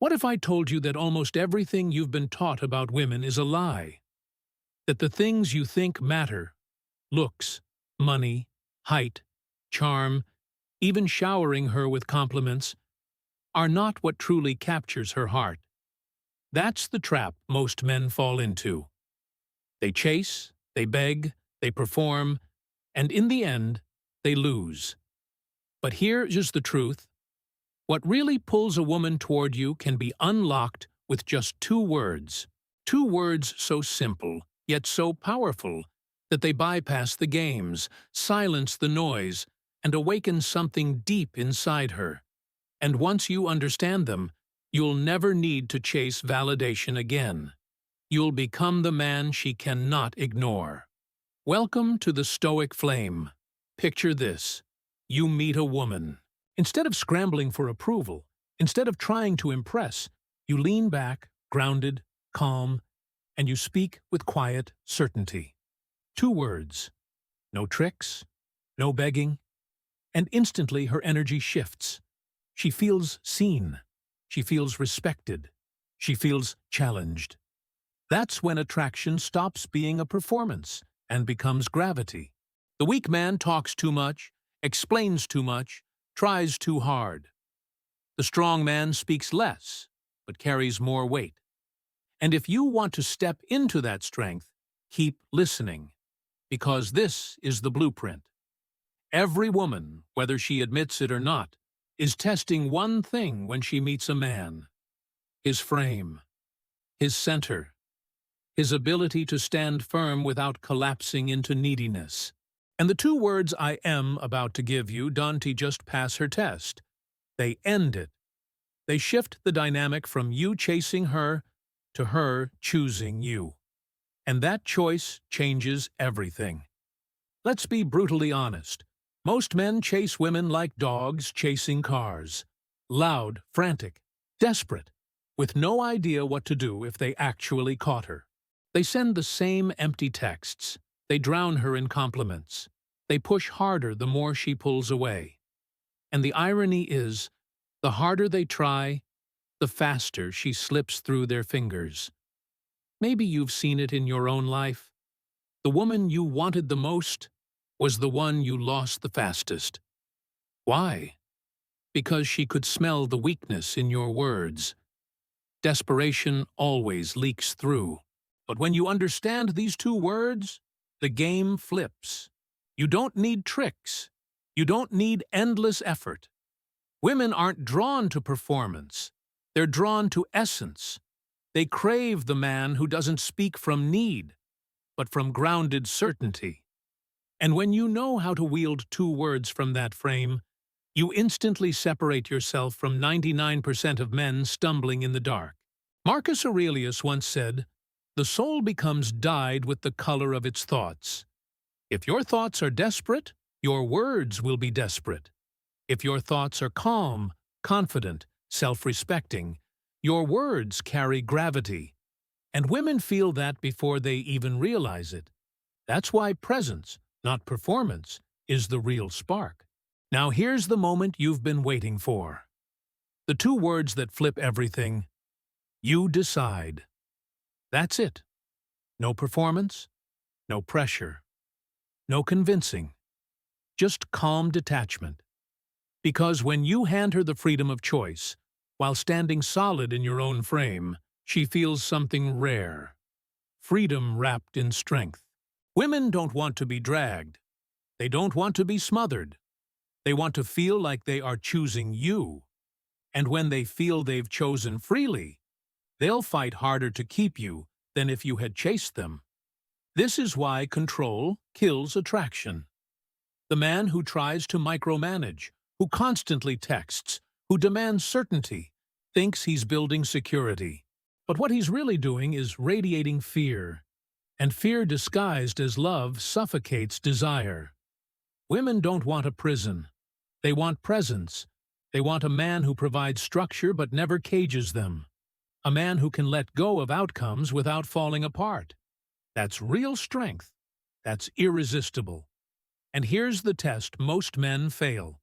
What if I told you that almost everything you've been taught about women is a lie? That the things you think matter, looks, money, height, charm, even showering her with compliments, are not what truly captures her heart. That's the trap most men fall into. They chase, they beg, they perform, and in the end, they lose. But here's the truth. What really pulls a woman toward you can be unlocked with just two words. Two words so simple, yet so powerful, that they bypass the games, silence the noise, and awaken something deep inside her. And once you understand them, you'll never need to chase validation again. You'll become the man she cannot ignore. Welcome to the Stoic flame. Picture this. You meet a woman. Instead of scrambling for approval, instead of trying to impress, you lean back, grounded, calm, and you speak with quiet certainty. Two words. No tricks, no begging, and instantly her energy shifts. She feels seen. She feels respected. She feels challenged. That's when attraction stops being a performance and becomes gravity. The weak man talks too much, explains too much, tries too hard. The strong man speaks less, but carries more weight. And if you want to step into that strength, keep listening, because this is the blueprint. Every woman, whether she admits it or not, is testing one thing when she meets a man: his frame, his center, his ability to stand firm without collapsing into neediness. And the two words I am about to give you don't just pass her test. They end it. They shift the dynamic from you chasing her to her choosing you. And that choice changes everything. Let's be brutally honest. Most men chase women like dogs chasing cars. Loud, frantic, desperate, with no idea what to do if they actually caught her. They send the same empty texts. They drown her in compliments. They push harder the more she pulls away. And the irony is, the harder they try, the faster she slips through their fingers. Maybe you've seen it in your own life. The woman you wanted the most was the one you lost the fastest. Why? Because she could smell the weakness in your words. Desperation always leaks through. But when you understand these two words, the game flips. You don't need tricks. You don't need endless effort. Women aren't drawn to performance. They're drawn to essence. They crave the man who doesn't speak from need, but from grounded certainty. And when you know how to wield two words from that frame, you instantly separate yourself from 99% of men stumbling in the dark. Marcus Aurelius once said, "The soul becomes dyed with the color of its thoughts." If your thoughts are desperate, your words will be desperate. If your thoughts are calm, confident, self-respecting, your words carry gravity. And women feel that before they even realize it. That's why presence, not performance, is the real spark. Now here's the moment you've been waiting for. The two words that flip everything. You decide. That's it. No performance, no pressure, no convincing, just calm detachment. Because when you hand her the freedom of choice, while standing solid in your own frame, she feels something rare. Freedom wrapped in strength. Women don't want to be dragged. They don't want to be smothered. They want to feel like they are choosing you. And when they feel they've chosen freely, they'll fight harder to keep you than if you had chased them. This is why control kills attraction. The man who tries to micromanage, who constantly texts, who demands certainty, thinks he's building security. But what he's really doing is radiating fear. And fear disguised as love suffocates desire. Women don't want a prison. They want presence. They want a man who provides structure but never cages them. A man who can let go of outcomes without falling apart. That's real strength. That's irresistible. And here's the test most men fail.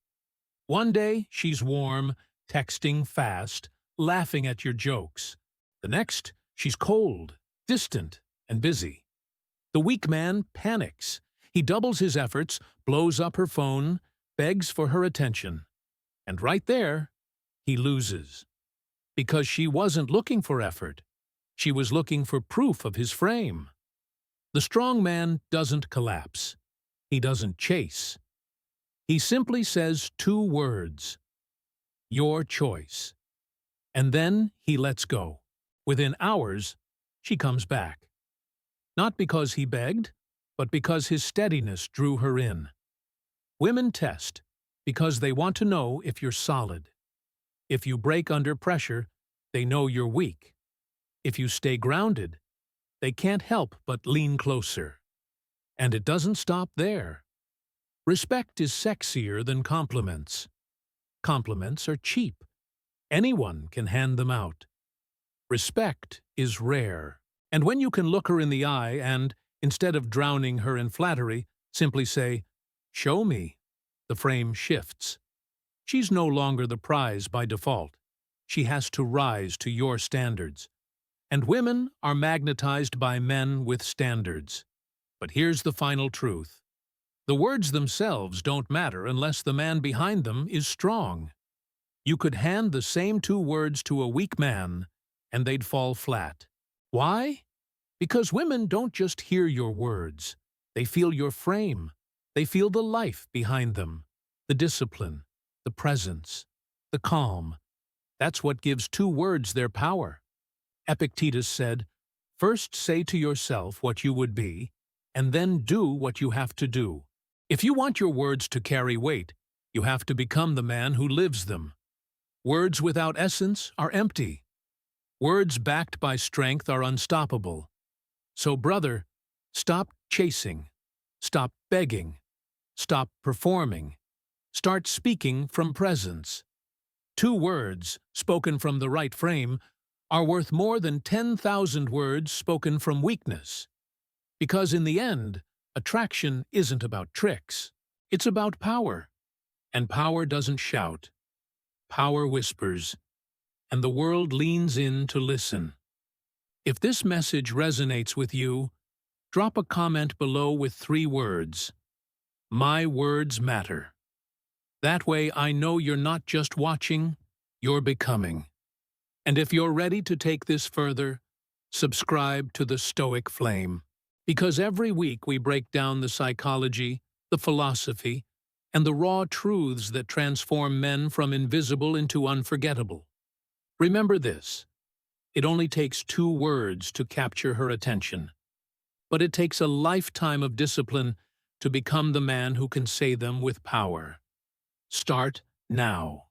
One day, she's warm, texting fast, laughing at your jokes. The next, she's cold, distant, and busy. The weak man panics. He doubles his efforts, blows up her phone, begs for her attention. And right there, he loses. Because she wasn't looking for effort. She was looking for proof of his frame. The strong man doesn't collapse. He doesn't chase. He simply says 2 words. Your choice. And then he lets go. Within hours, she comes back. Not because he begged, but because his steadiness drew her in. Women test because they want to know if you're solid. If you break under pressure, they know you're weak. If you stay grounded, they can't help but lean closer. And it doesn't stop there. Respect is sexier than compliments. Compliments are cheap. Anyone can hand them out. Respect is rare. And when you can look her in the eye and, instead of drowning her in flattery, simply say, "Show me," the frame shifts. She's no longer the prize by default. She has to rise to your standards. And women are magnetized by men with standards. But here's the final truth. The words themselves don't matter unless the man behind them is strong. You could hand the same 2 words to a weak man, and they'd fall flat. Why? Because women don't just hear your words. They feel your frame. They feel the life behind them, the discipline, the presence, the calm. That's what gives 2 words their power. Epictetus said, "First say to yourself what you would be, and then do what you have to do." If you want your words to carry weight, you have to become the man who lives them. Words without essence are empty. Words backed by strength are unstoppable. So, brother, stop chasing. Stop begging. Stop performing. Start speaking from presence. 2 words, spoken from the right frame, are worth more than 10,000 words spoken from weakness. Because in the end, attraction isn't about tricks. It's about power. And power doesn't shout. Power whispers. And the world leans in to listen. If this message resonates with you, drop a comment below with 3 words. My words matter. That way I know you're not just watching, you're becoming. And if you're ready to take this further, subscribe to the Stoic Flame. Because every week we break down the psychology, the philosophy, and the raw truths that transform men from invisible into unforgettable. Remember this. It only takes 2 words to capture her attention. But it takes a lifetime of discipline to become the man who can say them with power. Start now.